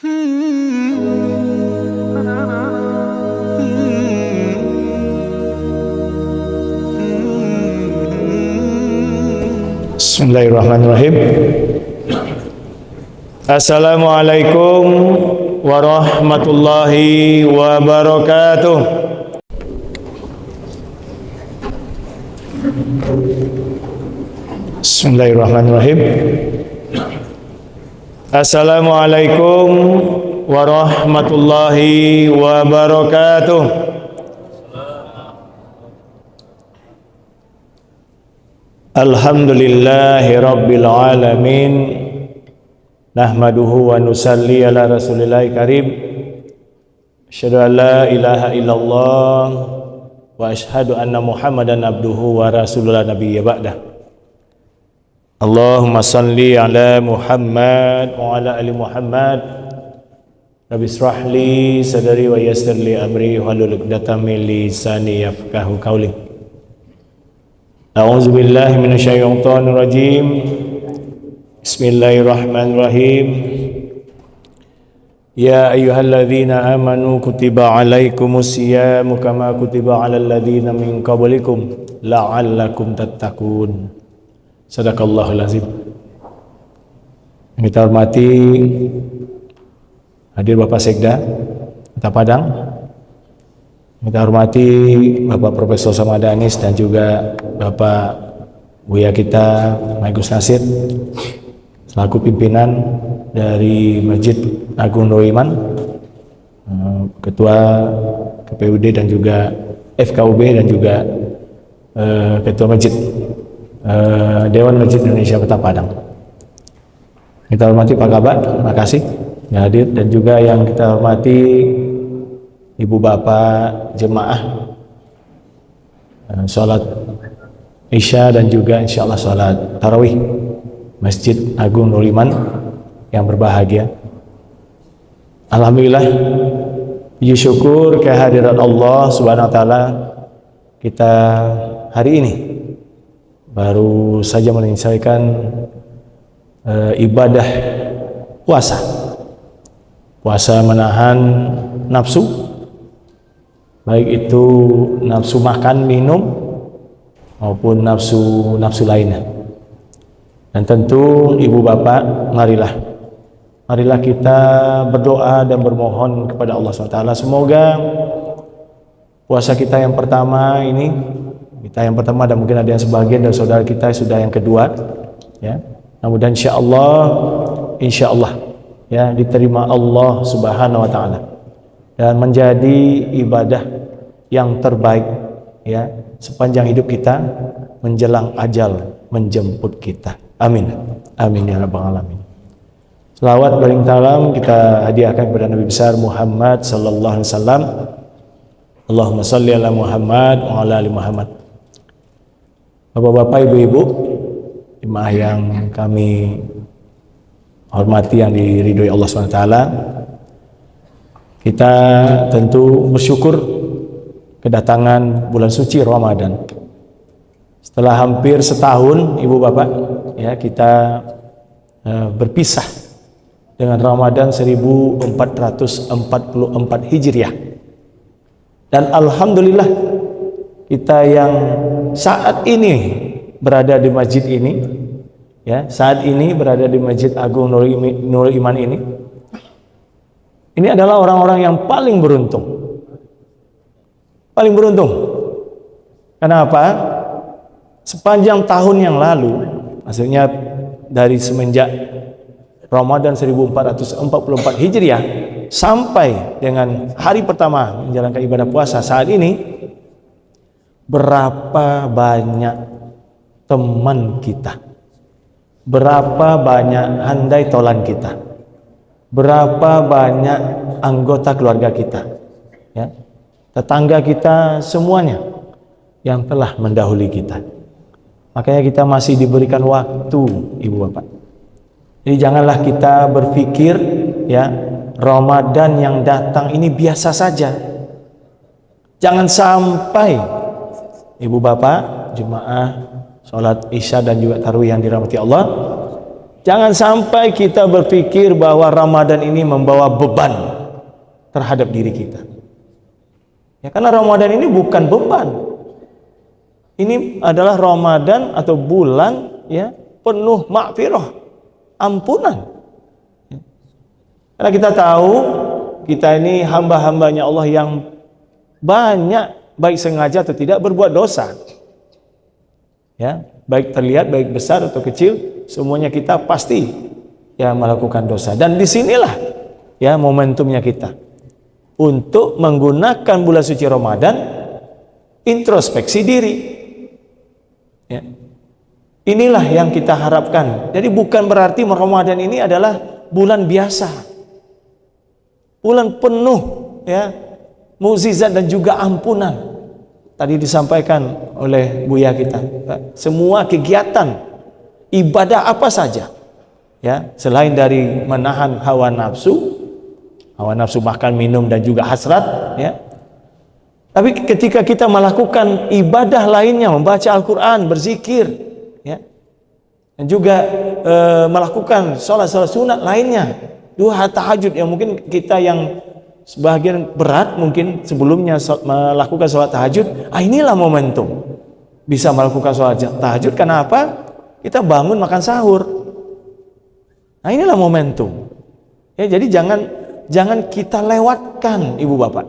Bismillahirrahmanirrahim. Assalamualaikum warahmatullahi wabarakatuh. Bismillahirrahmanirrahim. Assalamualaikum warahmatullahi wabarakatuh. Alhamdulillahi rabbil alamin. Nahmaduhu wa nusalli ala rasulillahi karim. Asyhadu an la ilaha illallah wa asyhadu anna muhammadan abduhu wa rasulullah nabiyya ba'dah. Allahumma salli ala Muhammad wa ala ali Muhammad. Rabbi israh li sadri wa yassir li amri wahlul 'uqdatam min lisani yafqahu qawli. A'udzu billahi minasyaitonir rajim. Bismillahirrahmanirrahim. Ya ayyuhalladzina amanu kutiba 'alaikumus syiyamu kama kutiba 'alal ladzina min qablikum la'allakum tattaqun. Sadaqallahul azim. Yang kita hormati hadir Bapak Sekda Kota Padang, kita hormati Bapak Profesor Samad Anis dan juga Bapak Buya kita Maigus Nasir selaku pimpinan dari Masjid Agung Nurul Iman, Ketua KPUD dan juga FKUB dan juga Ketua Masjid Dewan Masjid Indonesia Kota Padang. Kita hormati Pak Kabak, terima kasih yang hadir, dan juga yang kita hormati Ibu Bapak jemaah sholat Isya dan juga insya Allah sholat Tarawih Masjid Agung Nurul Iman yang berbahagia. Alhamdulillah, puji syukur kehadiran Allah Subhanahu wa taala, kita hari ini baru saja menyelesaikan ibadah puasa. Puasa menahan nafsu, baik itu nafsu makan, minum maupun nafsu lainnya. Dan tentu ibu bapak, marilah kita berdoa dan bermohon kepada Allah SWT. Semoga puasa kita yang pertama ini, dan mungkin ada yang sebagian dari saudara kita sudah yang kedua, ya. Mudah-mudahan insya Allah ya diterima Allah Subhanahu wa taala dan menjadi ibadah yang terbaik ya sepanjang hidup kita menjelang ajal menjemput kita. Amin. Amin ya rabbal alamin. Selawat bering salam kita hadiahkan kepada Nabi besar Muhammad sallallahu alaihi wasallam. Allahumma shalli ala Muhammad wa ala ali Muhammad. Bapak-bapak, ibu-ibu, jemaah yang kami hormati yang diridhoi Allah SWT, kita tentu bersyukur kedatangan bulan suci Ramadan. Setelah hampir setahun, ibu bapak, ya kita berpisah dengan Ramadan 1444 Hijriah. Dan alhamdulillah kita yang saat ini berada di masjid ini, ya saat ini berada di Masjid Agung Nurul Iman ini adalah orang-orang yang paling beruntung. Paling beruntung. Kenapa? Sepanjang tahun yang lalu, maksudnya dari semenjak Ramadan 1444 Hijriah sampai dengan hari pertama menjalankan ibadah puasa saat ini, berapa banyak teman kita, berapa banyak handai tolan kita, berapa banyak anggota keluarga kita, ya, tetangga kita, semuanya yang telah mendahului kita. Makanya kita masih diberikan waktu, ibu bapak. Jadi janganlah kita berpikir ya Ramadan yang datang ini biasa saja. Jangan sampai ibu bapak jemaah sholat isya dan juga tarawih yang dirahmati Allah, Jangan sampai kita berpikir bahwa Ramadan ini membawa beban terhadap diri kita. Ya, karena Ramadan ini bukan beban. Ini adalah Ramadan atau bulan ya penuh makfirah, ampunan. Karena kita tahu kita ini hamba-hambanya Allah yang banyak baik sengaja atau tidak berbuat dosa. Ya, baik terlihat, baik besar atau kecil, semuanya kita pasti ya melakukan dosa. Dan disinilah ya momentumnya kita untuk menggunakan bulan suci Ramadan introspeksi diri. Ya. Inilah yang kita harapkan. Jadi bukan berarti Ramadan ini adalah bulan biasa, bulan penuh ya mukjizat dan juga ampunan. Tadi disampaikan oleh Buya kita, semua kegiatan ibadah apa saja ya selain dari menahan hawa nafsu makan, minum dan juga hasrat ya. Tapi ketika kita melakukan ibadah lainnya, membaca Al-Quran, berzikir ya, dan juga melakukan sholat sunat lainnya, duha, tahajud yang mungkin kita yang sebagian berat mungkin sebelumnya melakukan sholat tahajud, inilah momentum bisa melakukan sholat tahajud. Kenapa? Kita bangun makan sahur. Nah inilah momentum ya. Jadi jangan kita lewatkan ibu bapak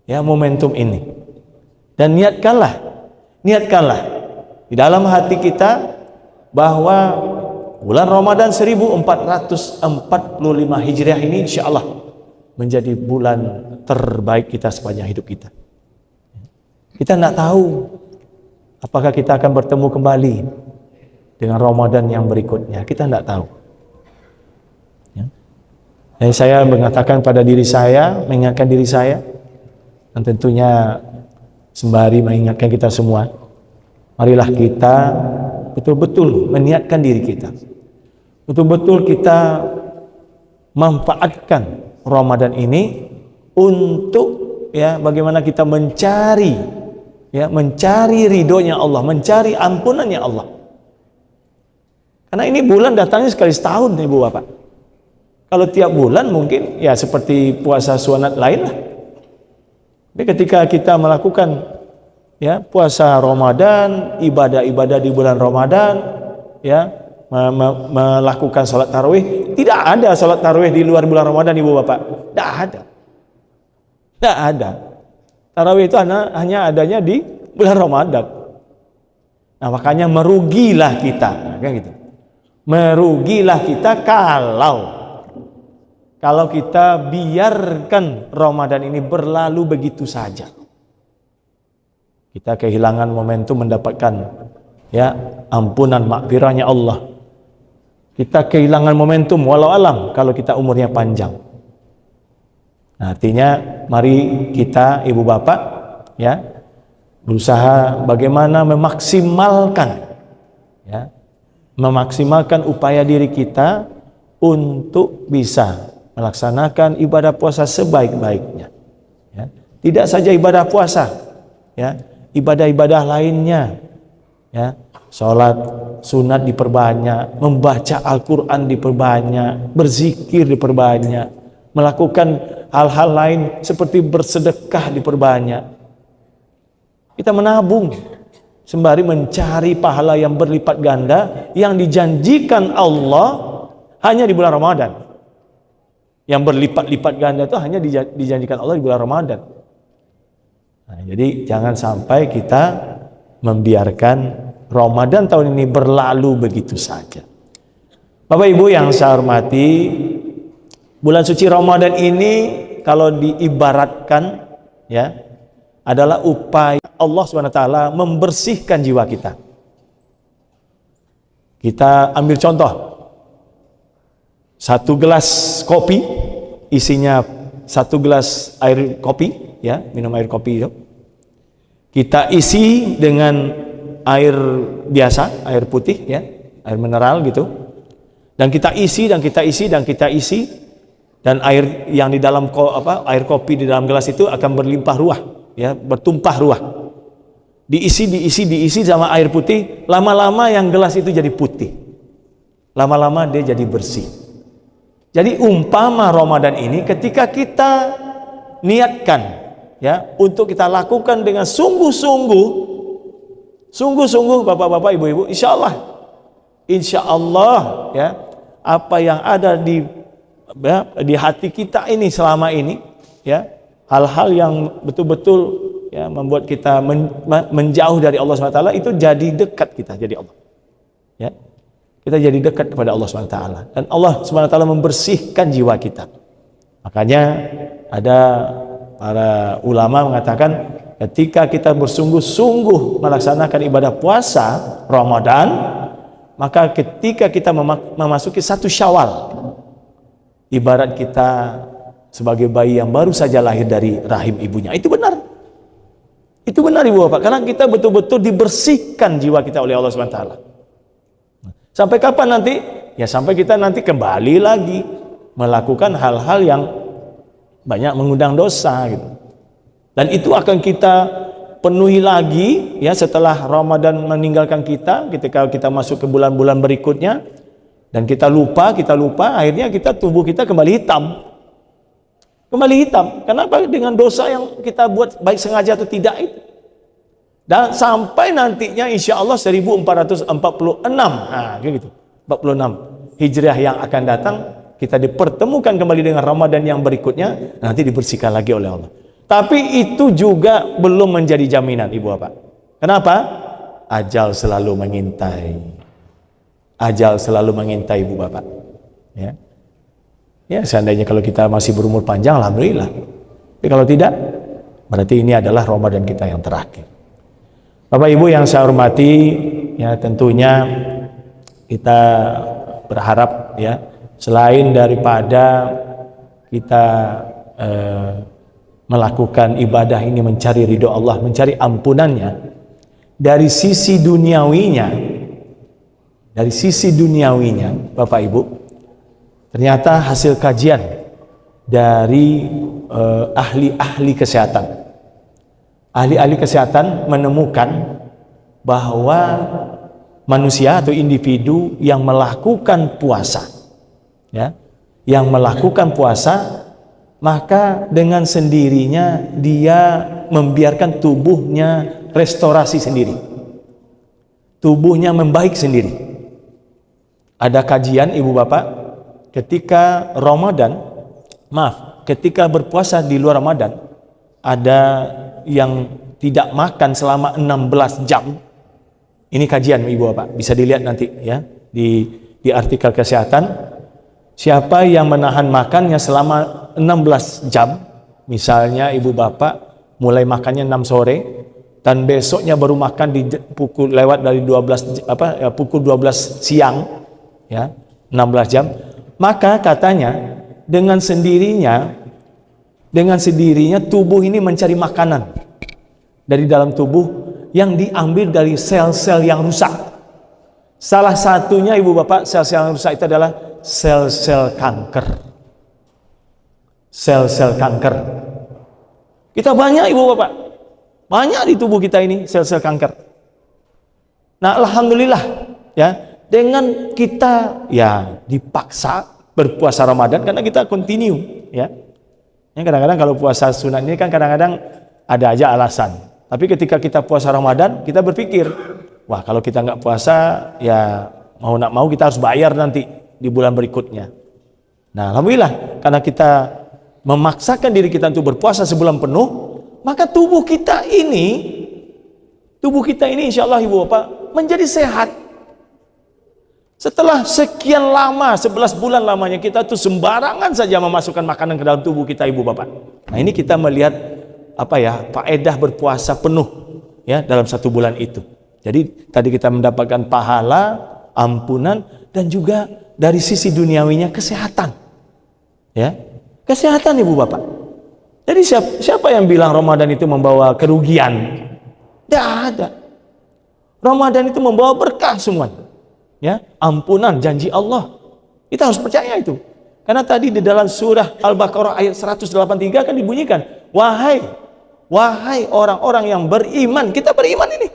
ya momentum ini. Dan niatkanlah di dalam hati kita bahwa bulan Ramadan 1445 Hijriah ini insya Allah menjadi bulan terbaik kita sepanjang hidup kita. Kita tidak tahu apakah kita akan bertemu kembali dengan Ramadan yang berikutnya. Kita tidak tahu ya. Dan saya mengatakan pada diri saya, mengingatkan diri saya, dan tentunya sembari mengingatkan kita semua, marilah kita betul-betul meniatkan diri kita, betul-betul kita manfaatkan Ramadan ini untuk ya bagaimana kita mencari ridhonya Allah, mencari ampunannya Allah. Karena ini bulan datangnya sekali setahun ibu bapak. Kalau tiap bulan mungkin ya seperti puasa sunat lain lah. Tapi ketika kita melakukan ya puasa Ramadan, ibadah-ibadah di bulan Ramadan ya, melakukan sholat tarawih. Tidak ada sholat tarawih di luar bulan Ramadan ibu bapak. Tidak ada. Tarawih itu hanya adanya di bulan Ramadan. Nah makanya merugilah kita, kan gitu. Merugilah kita kalau kita biarkan Ramadan ini berlalu begitu saja. Kita kehilangan momentum mendapatkan ya ampunan makfirahnya Allah. Kita kehilangan momentum walau alam kalau kita umurnya panjang. Nah, artinya mari kita ibu bapak ya berusaha bagaimana memaksimalkan upaya diri kita untuk bisa melaksanakan ibadah puasa sebaik-baiknya. Ya. Tidak saja ibadah puasa, ya, ibadah-ibadah lainnya, ya. Sholat sunat diperbanyak, membaca Al-Quran diperbanyak, berzikir diperbanyak, melakukan hal-hal lain seperti bersedekah diperbanyak. Kita menabung sembari mencari pahala yang berlipat ganda yang dijanjikan Allah hanya di bulan Ramadan. Yang berlipat-lipat ganda itu hanya dijanjikan Allah di bulan Ramadan. Nah, jadi jangan sampai kita membiarkan Ramadan tahun ini berlalu begitu saja. Bapak Ibu yang saya hormati, bulan suci Ramadan ini kalau diibaratkan ya adalah upaya Allah SWT membersihkan jiwa kita. Kita ambil contoh, satu gelas kopi isinya satu gelas air kopi, ya, minum air kopi itu. Kita isi dengan air biasa, air putih, ya, air mineral gitu. Dan kita isi dan air yang di dalam air kopi di dalam gelas itu akan berlimpah ruah, ya, bertumpah ruah. Diisi sama air putih, lama-lama yang gelas itu jadi putih. lama-lama dia jadi bersih. Jadi umpama Ramadan ini ketika kita niatkan ya untuk kita lakukan dengan sungguh-sungguh bapak-bapak, ibu-ibu, insya Allah ya, apa yang ada di hati kita ini selama ini ya, hal-hal yang betul-betul ya membuat kita menjauh dari Allah SWT, itu jadi dekat kita jadi Allah ya. Kita jadi dekat kepada Allah SWT, dan Allah SWT membersihkan jiwa kita. Makanya ada para ulama mengatakan ketika kita bersungguh-sungguh melaksanakan ibadah puasa Ramadan, maka ketika kita memasuki 1 Syawal, ibarat kita sebagai bayi yang baru saja lahir dari rahim ibunya. Itu benar. Itu benar ibu bapak, karena kita betul-betul dibersihkan jiwa kita oleh Allah SWT. Sampai kapan nanti? Ya sampai kita nanti kembali lagi melakukan hal-hal yang banyak mengundang dosa gitu. Dan itu akan kita penuhi lagi ya setelah Ramadan meninggalkan kita, ketika kita masuk ke bulan-bulan berikutnya, dan kita lupa, akhirnya tubuh kita kembali hitam. Kembali hitam. Kenapa? Dengan dosa yang kita buat baik sengaja atau tidak itu. Dan sampai nantinya insya Allah 1446, nah gitu, 46 Hijriah yang akan datang, kita dipertemukan kembali dengan Ramadan yang berikutnya, nanti dibersihkan lagi oleh Allah. Tapi itu juga belum menjadi jaminan ibu bapak. Kenapa? Ajal selalu mengintai. Ajal selalu mengintai ibu bapak. Ya, ya seandainya kalau kita masih berumur panjang, alhamdulillah. Tapi kalau tidak, berarti ini adalah Ramadan kita yang terakhir. Bapak Ibu yang saya hormati, ya tentunya kita berharap ya, selain daripada kita melakukan ibadah ini mencari ridho Allah, mencari ampunannya, dari sisi duniawinya, Bapak Ibu, ternyata hasil kajian dari ahli-ahli kesehatan. Ahli-ahli kesehatan menemukan bahwa manusia atau individu yang melakukan puasa, ya, maka dengan sendirinya dia membiarkan tubuhnya restorasi sendiri, tubuhnya membaik sendiri. Ada kajian ibu bapak, ketika ketika berpuasa di luar Ramadan, ada yang tidak makan selama 16 jam. Ini kajian ibu bapak, bisa dilihat nanti ya di artikel kesehatan. Siapa yang menahan makannya selama 16 jam, misalnya ibu bapak mulai makannya 6 sore dan besoknya baru makan di pukul 12 siang ya, 16 jam, maka katanya dengan sendirinya tubuh ini mencari makanan dari dalam tubuh yang diambil dari sel-sel yang rusak. Salah satunya ibu bapak, sel-sel yang rusak itu adalah sel-sel kanker. Sel-sel kanker. Kita banyak ibu bapak, banyak di tubuh kita ini sel-sel kanker. Nah alhamdulillah ya, dengan kita ya dipaksa berpuasa Ramadan karena kita continue ya. Kadang-kadang kalau puasa sunat ini kan kadang-kadang ada aja alasan. Tapi ketika kita puasa Ramadan, kita berpikir, wah kalau kita nggak puasa, ya mau nak mau kita harus bayar nanti di bulan berikutnya. Nah alhamdulillah, karena kita memaksakan diri kita untuk berpuasa sebulan penuh, maka tubuh kita ini insya Allah ibu bapak menjadi sehat. Setelah sekian lama, 11 bulan lamanya kita tuh sembarangan saja memasukkan makanan ke dalam tubuh kita ibu bapak. Nah ini kita melihat faedah berpuasa penuh ya dalam 1 bulan itu. Jadi tadi kita mendapatkan pahala, ampunan, dan juga dari sisi duniawinya kesehatan. Ya, kesehatan ibu bapak. Jadi siapa yang bilang Ramadan itu membawa kerugian? Tidak ada. Ramadan itu membawa berkah semua. Ya, ampunan, janji Allah. Kita harus percaya itu. Karena tadi di dalam surah Al-Baqarah ayat 183 kan dibunyikan, wahai orang-orang yang beriman. Kita beriman ini.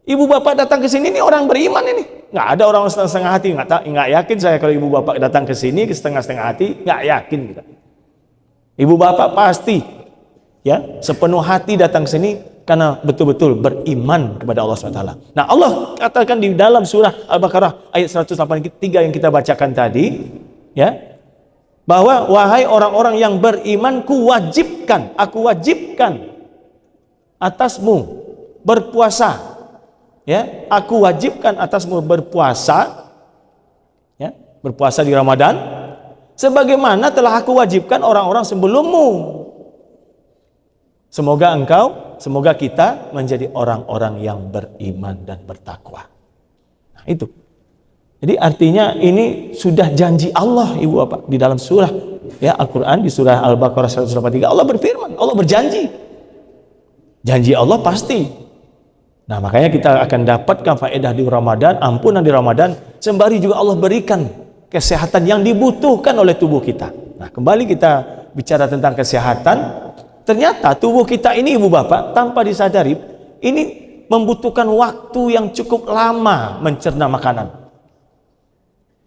Ibu bapak datang ke sini ini orang beriman ini. Nggak ada orang setengah hati. Nggak yakin saya kalau ibu bapak datang ke sini ke setengah hati. Nggak yakin kita. Ibu bapak pasti ya sepenuh hati datang ke sini karena betul-betul beriman kepada Allah SWT. Nah, Allah katakan di dalam surah Al-Baqarah ayat 183 yang kita bacakan tadi, ya, bahwa wahai orang-orang yang beriman, aku wajibkan atasmu berpuasa. Ya, aku wajibkan atasmu berpuasa, ya, berpuasa di Ramadan, sebagaimana telah aku wajibkan orang-orang sebelummu. Semoga kita menjadi orang-orang yang beriman dan bertakwa. Nah, itu. Jadi artinya ini sudah janji Allah, Ibu Bapak, di dalam surah ya Al-Qur'an di surah Al-Baqarah 183 Allah berfirman, Allah berjanji. Janji Allah pasti. Nah, makanya kita akan dapatkan faedah di Ramadan, ampunan di Ramadan, sembari juga Allah berikan kesehatan yang dibutuhkan oleh tubuh kita. Nah, kembali kita bicara tentang kesehatan, ternyata tubuh kita ini, Ibu Bapak, tanpa disadari, ini membutuhkan waktu yang cukup lama mencerna makanan.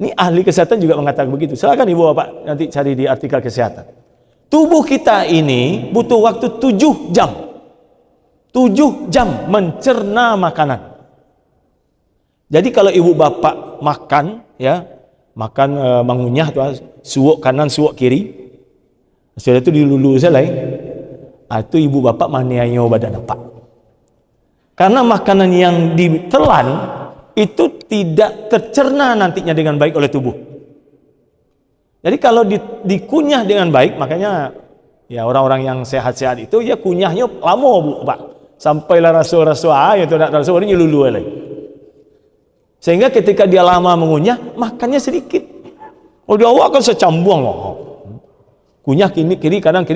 Ini ahli kesehatan juga mengatakan begitu. Silakan Ibu Bapak nanti cari di artikel kesehatan. Tubuh kita ini butuh waktu 7 jam. 7 jam mencerna makanan. Jadi kalau ibu bapak makan, ya, mengunyah tuh, suuk kanan, suuk kiri, sudah itu dilulu selai, itu ibu bapak maniayo badan apa? Karena makanan yang ditelan itu tidak tercerna nantinya dengan baik oleh tubuh. Jadi kalau dikunyah dengan baik, makanya ya orang-orang yang sehat-sehat itu ya kunyahnya lama, Bu, Pak. Sampailah rasa-rasa ya tu nak rasa ini lulu lagi. Sehingga ketika dia lama mengunyah, makannya sedikit. Oh, dia awak kan secambuang loh. Kunyah kiri kanan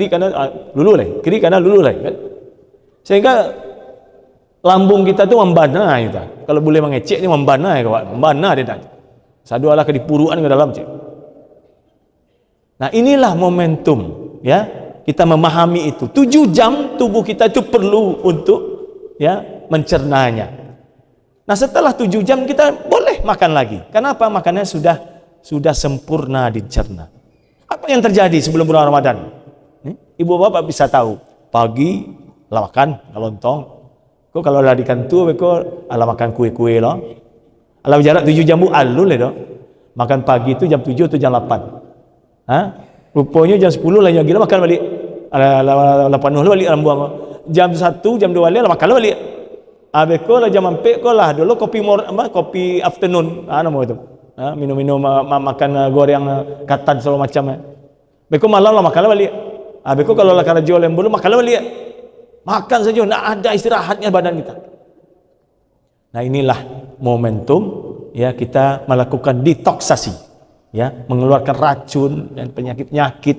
lulu lagi, kiri kanan lulu lagi kan. Sehingga lambung kita tu membana gitu. Kalau boleh mengecek ni membana ya kawan, membana dia dah. Sadu ala ke dipuruan ke dalam cik. Nah, inilah momentum ya. Kita memahami itu. 7 jam tubuh kita itu perlu untuk ya mencernanya. Nah, setelah 7 jam kita boleh makan lagi. Kenapa? Makannya sudah sempurna dicerna. Apa yang terjadi sebelum bulan Ramadan? Ibu bapak bisa tahu. Pagi lah makan lontong. Kok kalau lah di kantor kok ala makan kue-kue loh. Ala jarak 7 jam bu alul le doh. Makan pagi itu jam 7 atau jam 8. Rupanya jam 10 lah yang gila makan balik. 8 balik dalam buang. Jam 1, jam 2 lah makan balik. Abeko lah jam 4 ko lah dulu kopi afternoon. Nama itu. Minum-minum makan goreng katan segala macam. Beko malam lah makan balik. Abeko kalau lah karena jual lembulu makan balik. Makan saja, tidak ada istirahatnya badan kita. Nah, inilah momentum ya kita melakukan detoksasi. Ya, mengeluarkan racun dan penyakit-penyakit,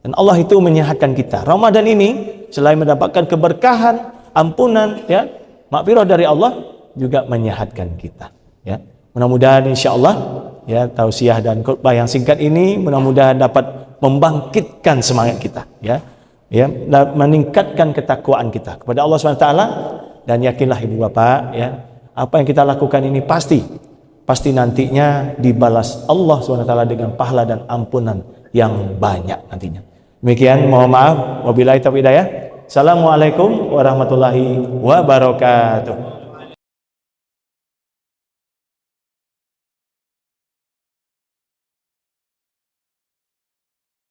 dan Allah itu menyehatkan kita. Ramadan ini selain mendapatkan keberkahan, ampunan, ya, maghfirah dari Allah, juga menyehatkan kita. Ya, mudah-mudahan insyaallah ya tausiah dan khutbah yang singkat ini mudah-mudahan dapat membangkitkan semangat kita, ya, meningkatkan ketakwaan kita kepada Allah SWT. Dan yakinlah ibu bapak, ya, apa yang kita lakukan ini pasti nantinya dibalas Allah SWT dengan pahala dan ampunan yang banyak nantinya. Demikian, mohon maaf, wabillahi taufiq hidayah. Assalamualaikum warahmatullahi wabarakatuh.